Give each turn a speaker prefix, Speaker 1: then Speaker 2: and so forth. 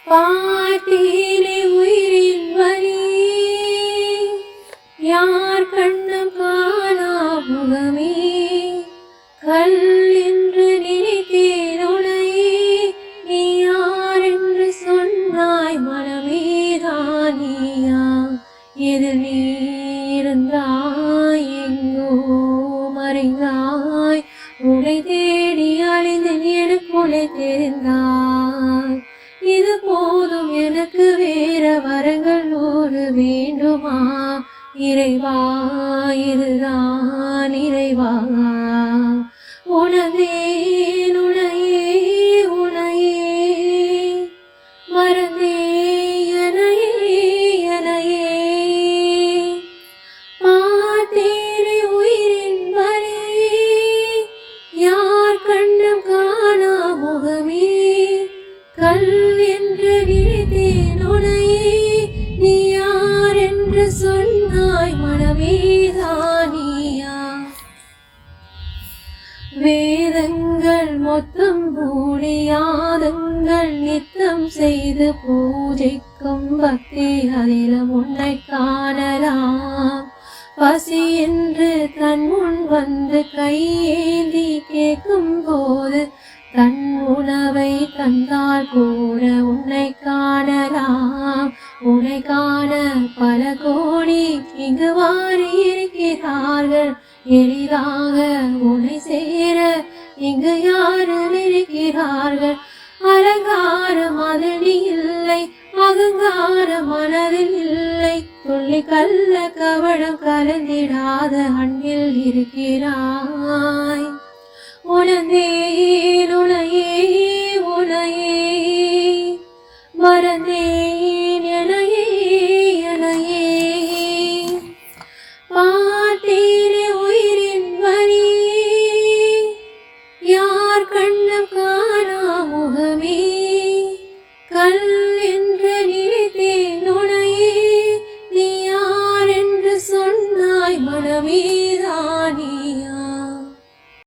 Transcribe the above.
Speaker 1: பாட்டிலே உயிரின் வலி யார் கண்ணம் காணா முகமே கல் என்று நினைத்தேன் உனை நீ யார் என்று சொன்னாய் மனமேதானியா எது நீ இருந்தாய் எங்கோ மறைந்தாய் உனை தேடி அழிந்தேன் எனக்குள்ளே தெரிந்தாய் இது போதும் எனக்கு வேற வரங்கள் 100 வேண்டுமா இறைவா இதுதான் இறைவா உனதேன் உனையே உனையே மறந்தே எனையே எனையே பார்த்தேனே உயிரின் வலி யார் கண்ணம் காணா முகமே கல் என்று நினைத்தேன் உனையே நீ யார் என்று சொன்னாய் மனமேதானியா வேதங்கள் மொத்தம் பூடியாதங்கள் நித்தம் செய்து பூஜைக்கும் பக்தி அதிலும் உன்னை காணலாம் பசி என்று தன் முன் வந்து கையேந்தி கேட்கும் போது தன் உணவை தந்தால் கூட உன்னை காணலாம் உன்னை காண பல கோடி இங்கு வாரி இருக்கிறார்கள் எளிதாக உன்னை சேர இங்கு யாரும் இருக்கிறார்கள் அலங்காரம் அதில் இல்லை அகங்காரம் மனதில் இல்லை துள்ளி கள்ள கவடம் கலந்திடாத அன்பில் இருக்கிறாய் உனதே உனையே உனையே